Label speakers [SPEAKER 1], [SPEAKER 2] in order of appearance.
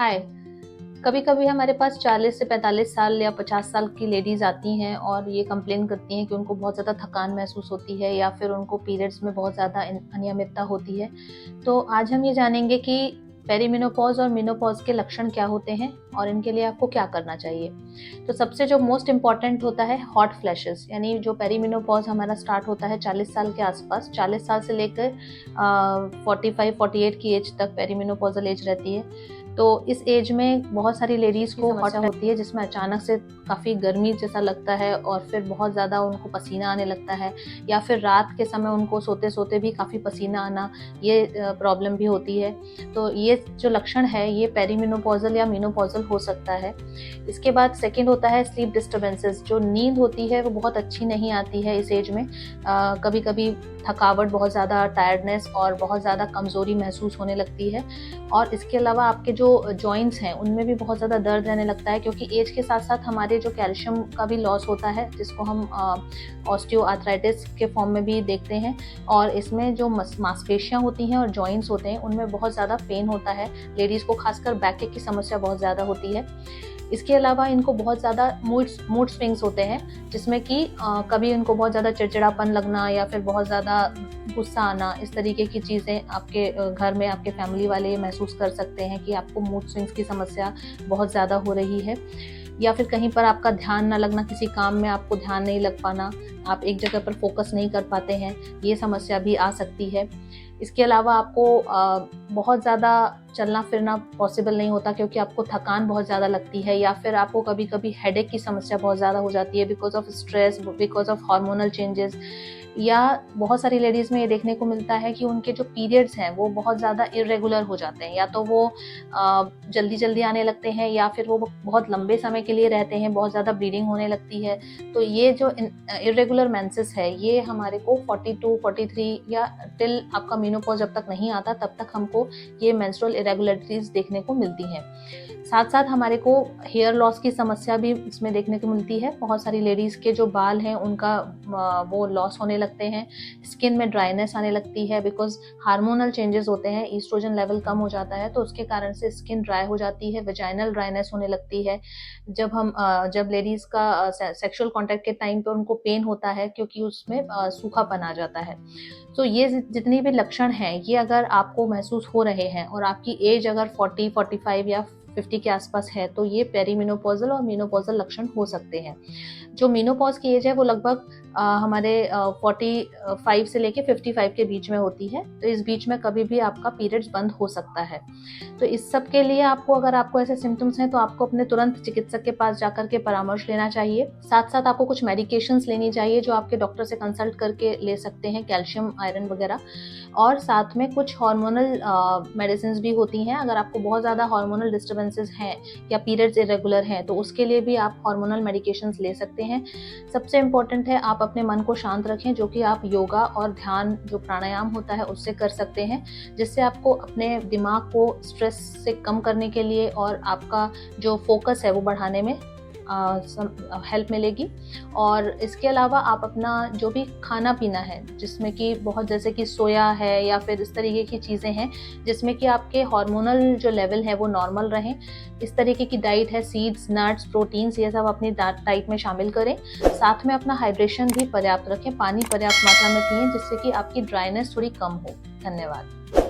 [SPEAKER 1] हाय। कभी कभी हमारे पास 40 से 45 साल या 50 साल की लेडीज आती हैं और ये कंप्लेन करती हैं कि उनको बहुत ज़्यादा थकान महसूस होती है या फिर उनको पीरियड्स में बहुत ज़्यादा अनियमितता होती है। तो आज हम ये जानेंगे कि पेरीमेनोपॉज और मेनोपॉज के लक्षण क्या होते हैं और इनके लिए आपको क्या करना चाहिए। तो सबसे जो मोस्ट इम्पॉर्टेंट होता है हॉट फ्लैशेस, यानी जो पेरीमेनोपॉज हमारा स्टार्ट होता है 40 साल के आसपास, 40 साल से लेकर 45-48 की एज तक पेरीमेनोपॉजल एज रहती है। तो इस एज में बहुत सारी लेडीज़ को समस्या होती है जिसमें अचानक से काफ़ी गर्मी जैसा लगता है और फिर बहुत ज़्यादा उनको पसीना आने लगता है, या फिर रात के समय उनको सोते सोते भी काफ़ी पसीना आना, ये प्रॉब्लम भी होती है। तो ये जो लक्षण है ये पेरीमेनोपॉजल या मेनोपॉजल हो सकता है। इसके बाद सेकंड होता है स्लीप डिस्टर्बेंसेस। जो नींद होती है वो बहुत अच्छी नहीं आती है इस एज में। कभी कभी थकावट, बहुत ज़्यादा टायर्डनेस और बहुत ज़्यादा कमज़ोरी महसूस होने लगती है। और इसके अलावा आपके जो जॉइंट्स हैं उनमें भी बहुत ज़्यादा दर्द रहने लगता है, क्योंकि एज के साथ साथ हमारे जो कैल्शियम का भी लॉस होता है, जिसको हम ऑस्टियोआर्थराइटिस के फॉर्म में भी देखते हैं। और इसमें जो मांसपेशियाँ होती हैं और जॉइंट्स होते हैं उनमें बहुत ज़्यादा पेन होता है। लेडीज़ को खासकर बैक की समस्या बहुत ज़्यादा होती है। इसके अलावा इनको बहुत ज़्यादा मूड स्विंग्स होते हैं, जिसमें कि कभी इनको बहुत ज़्यादा चिड़चिड़ापन लगना या फिर बहुत ज़्यादा गुस्सा आना, इस तरीके की चीज़ें आपके घर में आपके फैमिली वाले महसूस कर सकते हैं कि आपको मूड स्विंग्स की समस्या बहुत ज़्यादा हो रही है। या फिर कहीं पर आपका ध्यान ना लगना, किसी काम में आपको ध्यान नहीं लग पाना, आप एक जगह पर फोकस नहीं कर पाते हैं, ये समस्या भी आ सकती है। इसके अलावा आपको बहुत ज़्यादा चलना फिरना पॉसिबल नहीं होता, क्योंकि आपको थकान बहुत ज़्यादा लगती है, या फिर आपको कभी कभी हेडेक की समस्या बहुत ज़्यादा हो जाती है because of stress, because of hormonal changes. या बहुत सारी लेडीज़ में ये देखने को मिलता है कि उनके जो पीरियड्स हैं वो बहुत ज़्यादा इरेगुलर हो जाते हैं, या तो वो जल्दी जल्दी आने लगते हैं या फिर वो बहुत लंबे समय के लिए रहते हैं, बहुत ज़्यादा ब्लीडिंग होने लगती है। तो ये जो इरेगुलर मेंसेस है ये हमारे को 42, 43 या टिल आपका मेनोपॉज जब तक नहीं आता तब तक हमको ये मेंस्ट्रुअल इरेगुलरिटीज देखने को मिलती हैं। साथ साथ हमारे को हेयर लॉस की समस्या भी इसमें देखने को मिलती है। बहुत सारी लेडीज़ के जो बाल हैं उनका वो लॉस होने लगते हैं। स्किन में ड्राइनेस आने लगती है बिकॉज हार्मोनल चेंजेस होते हैं, ईस्ट्रोजन लेवल कम हो जाता है तो उसके कारण से स्किन ड्राई हो जाती है, वेजाइनल ड्राइनेस होने लगती है। जब लेडीज़ का सेक्सुअल कॉन्टैक्ट के टाइम पे उनको पेन होता है, क्योंकि उसमें सूखापन आ जाता है। तो ये जितनी भी लक्षण हैं ये अगर आपको महसूस हो रहे हैं और आपकी एज अगर 40, 45 या 50 के आसपास है तो ये पेरीमेनोपॉजल और मेनोपॉजल लक्षण हो सकते हैं। जो मेनोपॉज की एज है वो लगभग हमारे 45 से लेके 55 के बीच में होती है। तो इस बीच में कभी भी आपका पीरियड्स बंद हो सकता है। तो इस सब के लिए अगर आपको ऐसे सिम्टम्स हैं तो आपको अपने तुरंत चिकित्सक के पास जाकर के परामर्श लेना चाहिए। साथ साथ आपको कुछ मेडिकेशंस लेनी चाहिए जो आपके डॉक्टर से कंसल्ट करके ले सकते हैं, कैल्शियम, आयरन वगैरह। और साथ में कुछ हार्मोनल मेडिसिन भी होती हैं। अगर आपको बहुत ज़्यादा हार्मोनल डिस्टर्बेंसेस हैं या पीरियड्स इरेगुलर हैं तो उसके लिए भी आप हार्मोनल मेडिकेशंस ले सकते हैं। सबसे इम्पोर्टेंट है आप अपने मन को शांत रखें, जो कि आप योगा और ध्यान, जो प्राणायाम होता है उससे कर सकते हैं, जिससे आपको अपने दिमाग को स्ट्रेस से कम करने के लिए और आपका जो फोकस है वो बढ़ाने में हेल्प मिलेगी। और इसके अलावा आप अपना जो भी खाना पीना है, जिसमें कि बहुत जैसे कि सोया है या फिर इस तरीके की चीज़ें हैं जिसमें कि आपके हार्मोनल जो लेवल है वो नॉर्मल रहें, इस तरीके की डाइट है, सीड्स, नट्स, प्रोटीन्स, ये सब अपनी डाइट में शामिल करें। साथ में अपना हाइड्रेशन भी पर्याप्त रखें, पानी पर्याप्त मात्रा में पिएं, जिससे कि आपकी ड्राइनेस थोड़ी कम हो। धन्यवाद।